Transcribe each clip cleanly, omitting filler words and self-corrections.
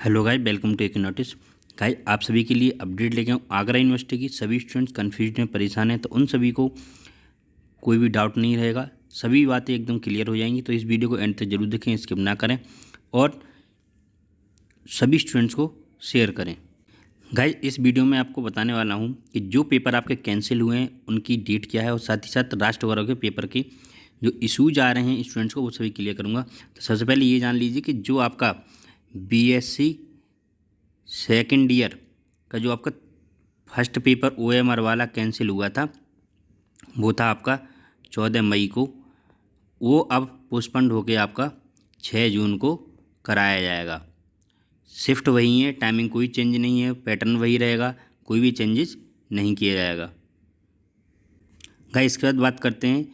Hello guys, welcome to एक notice. Guys, आप सभी के लिए अपडेट लेके आऊँ। आगरा यूनिवर्सिटी की सभी स्टूडेंट्स कन्फ्यूज हैं, परेशान हैं, तो उन सभी को कोई भी डाउट नहीं रहेगा, सभी बातें एकदम क्लियर हो जाएंगी। तो इस वीडियो को एंड तक जरूर देखें, स्किप ना करें और सभी स्टूडेंट्स को शेयर करें। गाइस, इस वीडियो में आपको बताने वाला हूँ कि जो पेपर आपके कैंसिल हुए हैं उनकी डेट क्या है और साथ ही साथ राष्ट्र गौरव के पेपर के जो इशूज आ रहे हैं स्टूडेंट्स को वो सभी क्लियर करूँगा। तो सबसे पहले ये जान लीजिए कि जो आपका बीएससी सेकेंड ईयर का जो आपका फर्स्ट पेपर ओएमआर वाला कैंसिल हुआ था वो था आपका 14 मई को। वो अब पोस्टपोन्ड होके आपका 6 जून को कराया जाएगा। शिफ्ट वही है, टाइमिंग कोई चेंज नहीं है, पैटर्न वही रहेगा, कोई भी चेंजेस नहीं किया जाएगा। गाइस, इसके बाद बात करते हैं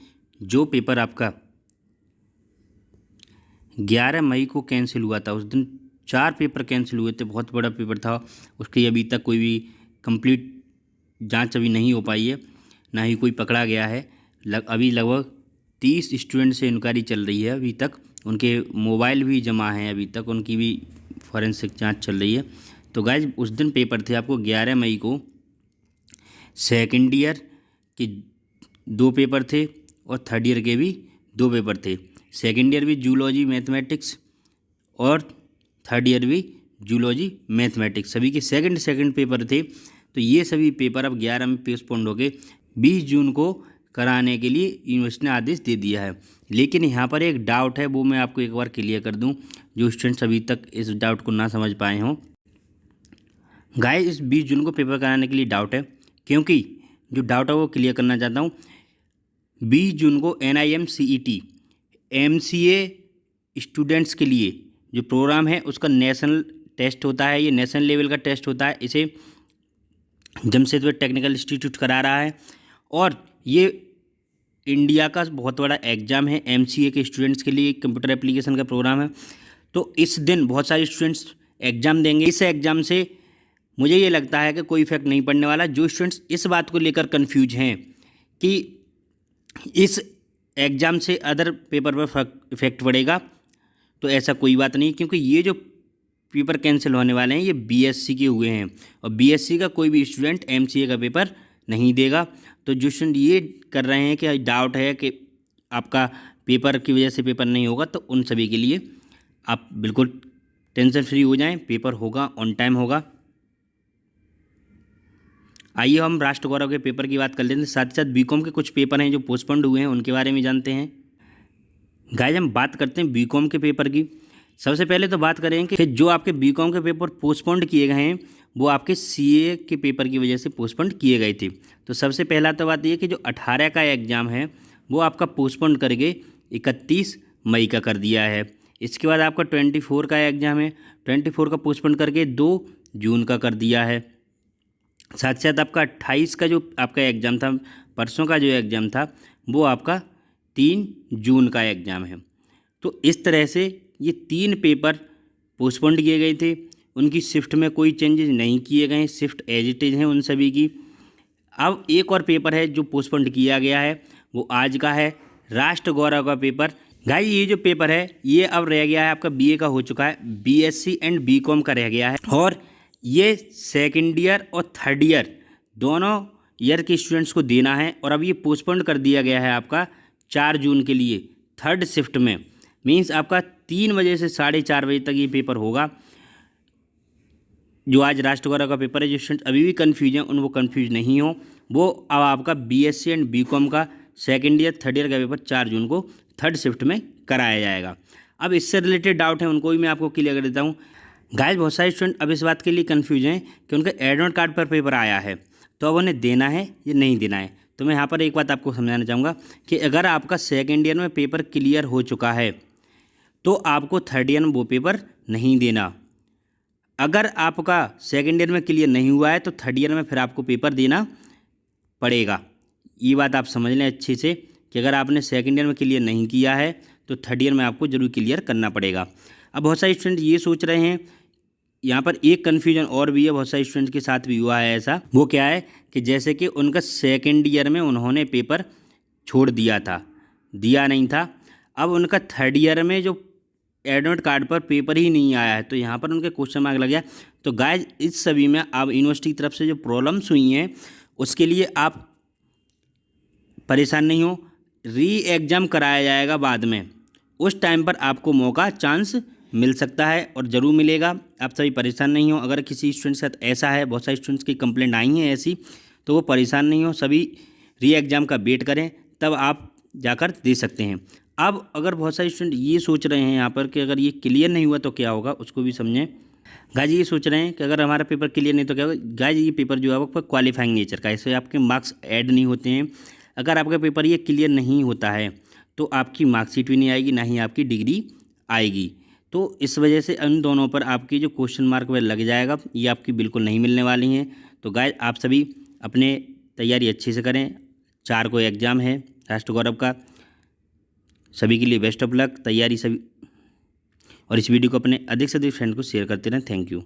जो पेपर आपका 11 मई को कैंसिल हुआ था। उस दिन 4 पेपर कैंसिल हुए थे, बहुत बड़ा पेपर था। उसकी अभी तक कोई भी कंप्लीट जांच अभी नहीं हो पाई है, ना ही कोई पकड़ा गया है। अभी लगभग 30 स्टूडेंट से इंक्वायरी चल रही है अभी तक। उनके मोबाइल भी जमा हैं, अभी तक उनकी भी फॉरेंसिक जांच चल रही है। तो गाइज, उस दिन पेपर थे आपको 11 मई को सेकेंड ईयर के 2 पेपर थे और थर्ड ईयर के भी 2 पेपर थे। सेकेंड ईयर भी जूलॉजी मैथमेटिक्स और थर्ड ईयर भी जूलॉजी मैथमेटिक्स, सभी के सेकंड पेपर थे। तो ये सभी पेपर अब 11 में पोस्टपोन्ड हो गए, 20 जून को कराने के लिए यूनिवर्सिटी ने आदेश दे दिया है। लेकिन यहाँ पर एक डाउट है, वो मैं आपको एक बार क्लियर कर दूँ, जो स्टूडेंट्स अभी तक इस डाउट को ना समझ पाए हों। गाइस, इस 20 जून को पेपर कराने के लिए डाउट है, क्योंकि जो डाउट है वो क्लियर करना चाहता हूँ। 20 जून को NIMCET MCA स्टूडेंट्स के लिए जो प्रोग्राम है उसका नेशनल टेस्ट होता है। ये नेशनल लेवल का टेस्ट होता है, इसे जमशेदपुर टेक्निकल इंस्टीट्यूट करा रहा है और ये इंडिया का बहुत बड़ा एग्ज़ाम है। MCA के स्टूडेंट्स के लिए कंप्यूटर एप्लीकेशन का प्रोग्राम है। तो इस दिन बहुत सारे स्टूडेंट्स एग्ज़ाम देंगे। इस एग्ज़ाम से मुझे ये लगता है कि कोई इफेक्ट नहीं पड़ने वाला। जो स्टूडेंट्स इस बात को लेकर कन्फ्यूज हैं कि इस एग्ज़ाम से अदर पेपर पर इफेक्ट पड़ेगा, तो ऐसा कोई बात नहीं, क्योंकि ये जो पेपर कैंसिल होने वाले हैं ये BSc के हुए हैं और BSc का कोई भी स्टूडेंट MCA का पेपर नहीं देगा। तो जो स्टूडेंट ये कर रहे हैं कि डाउट है कि आपका पेपर की वजह से पेपर नहीं होगा, तो उन सभी के लिए आप बिल्कुल टेंशन फ्री हो जाएं, पेपर होगा, ऑन टाइम होगा। आइए हम राष्ट्र गौरव के पेपर की बात कर लेते हैं, साथ ही साथ BCom के कुछ पेपर हैं जो पोस्टपोन्ड हुए हैं उनके बारे में जानते हैं। गाइस, हम बात करते हैं BCom के पेपर की। सबसे पहले तो बात करें कि जो आपके BCom के पेपर पोस्टपोन्ड किए गए हैं वो आपके CA के पेपर की वजह से पोस्टपोन्ड किए गए थे। तो सबसे पहला तो बात ये कि जो 18 का एग्ज़ाम है वो आपका पोस्टपोन्ड करके 31 मई का कर दिया है। इसके बाद आपका 24 का एग्ज़ाम है, 24 का पोस्टपोन्ड करके 2 जून का कर दिया है। साथ साथ आपका 28 का जो आपका एग्ज़ाम था, परसों का जो एग्ज़ाम था, वो आपका 3 जून का एग्ज़ाम है। तो इस तरह से ये 3 पेपर पोस्टपोन्ड किए गए थे। उनकी शिफ्ट में कोई चेंजेस नहीं किए गए, शिफ्ट एज इट इज़ हैं उन सभी की। अब एक और पेपर है जो पोस्टपोन्ड किया गया है, वो आज का है, राष्ट्र गौरव का पेपर। गाइस, ये जो पेपर है ये अब रह गया है आपका BA का हो चुका है, BSc एंड BCom का रह गया है और ये सेकेंड ईयर और थर्ड ईयर दोनों ईयर के स्टूडेंट्स को देना है। और अब ये पोस्टपोन्ड कर दिया गया है आपका 4 जून के लिए, थर्ड शिफ्ट में। मीन्स आपका 3 बजे से 4:30 बजे तक ये पेपर होगा। जो आज राष्ट्र गौरव का पेपर है, जो स्टूडेंट अभी भी कन्फ्यूज हैं उन वो कन्फ्यूज नहीं हो, वो अब आपका BSc एंड BCom का सेकेंड ईयर थर्ड ईयर का पेपर 4 जून को थर्ड शिफ्ट में कराया जाएगा। अब इससे रिलेटेड डाउट है उनको भी मैं आपको क्लियर कर देता हूँ। गाइस, बहुत सारे स्टूडेंट अब इस बात के लिए कन्फ्यूज हैं कि उनका एडमिट कार्ड पर पेपर आया है, तो अब उन्हें देना है या नहीं देना है। तो मैं यहाँ पर एक बात आपको समझाना चाहूँगा कि अगर आपका सेकेंड ईयर में पेपर क्लियर हो चुका है तो आपको थर्ड ईयर में वो पेपर नहीं देना। अगर आपका सेकेंड ईयर में क्लियर नहीं हुआ है तो थर्ड ईयर में फिर आपको पेपर देना पड़ेगा। ये बात आप समझ लें अच्छे से कि अगर आपने सेकेंड ईयर में क्लियर नहीं किया है तो थर्ड ईयर में आपको ज़रूर क्लियर करना पड़ेगा। अब बहुत सारे स्टूडेंट ये सोच रहे हैं, यहाँ पर एक कन्फ्यूजन और भी है, बहुत सारे स्टूडेंट्स के साथ भी हुआ है ऐसा। वो क्या है कि जैसे कि उनका सेकेंड ईयर में उन्होंने पेपर छोड़ दिया था, दिया नहीं था। अब उनका थर्ड ईयर में जो एडमिट कार्ड पर पेपर ही नहीं आया है, तो यहाँ पर उनके क्वेश्चन मार्क लग गया। तो गाइज इस सभी में अब यूनिवर्सिटी की तरफ से जो प्रॉब्लम्स हुई हैं उसके लिए आप परेशान नहीं हो, री एग्ज़ाम कराया जाएगा बाद में, उस टाइम पर आपको मौका चांस मिल सकता है और ज़रूर मिलेगा। आप सभी परेशान नहीं हो। अगर किसी स्टूडेंट के साथ ऐसा है, बहुत सारे स्टूडेंट्स की कंप्लेंट आई हैं ऐसी, तो वो परेशान नहीं हो, सभी री एग्ज़ाम का वेट करें, तब आप जाकर दे सकते हैं। अब अगर बहुत सारे स्टूडेंट ये सोच रहे हैं यहाँ पर कि अगर ये क्लियर नहीं हुआ तो क्या होगा, उसको भी समझें। गाइज ये सोच रहे हैं कि अगर हमारा पेपर क्लियर नहीं तो क्या होगा। गाइज ये पेपर जो है वो क्वालिफाइंग नेचर का है, इससे आपके मार्क्स ऐड नहीं होते हैं। अगर आपका पेपर ये क्लियर नहीं होता है तो आपकी मार्कशीट भी नहीं आएगी, ना ही आपकी डिग्री आएगी। तो इस वजह से इन दोनों पर आपकी जो क्वेश्चन मार्क वह लग जाएगा, ये आपकी बिल्कुल नहीं मिलने वाली हैं। तो गाइज आप सभी अपने तैयारी अच्छे से करें। 4 को एग्ज़ाम है राष्ट्र गौरव का। सभी के लिए बेस्ट ऑफ लक, तैयारी सभी। और इस वीडियो को अपने अधिक से अधिक फ्रेंड को शेयर करते रहें। Thank you.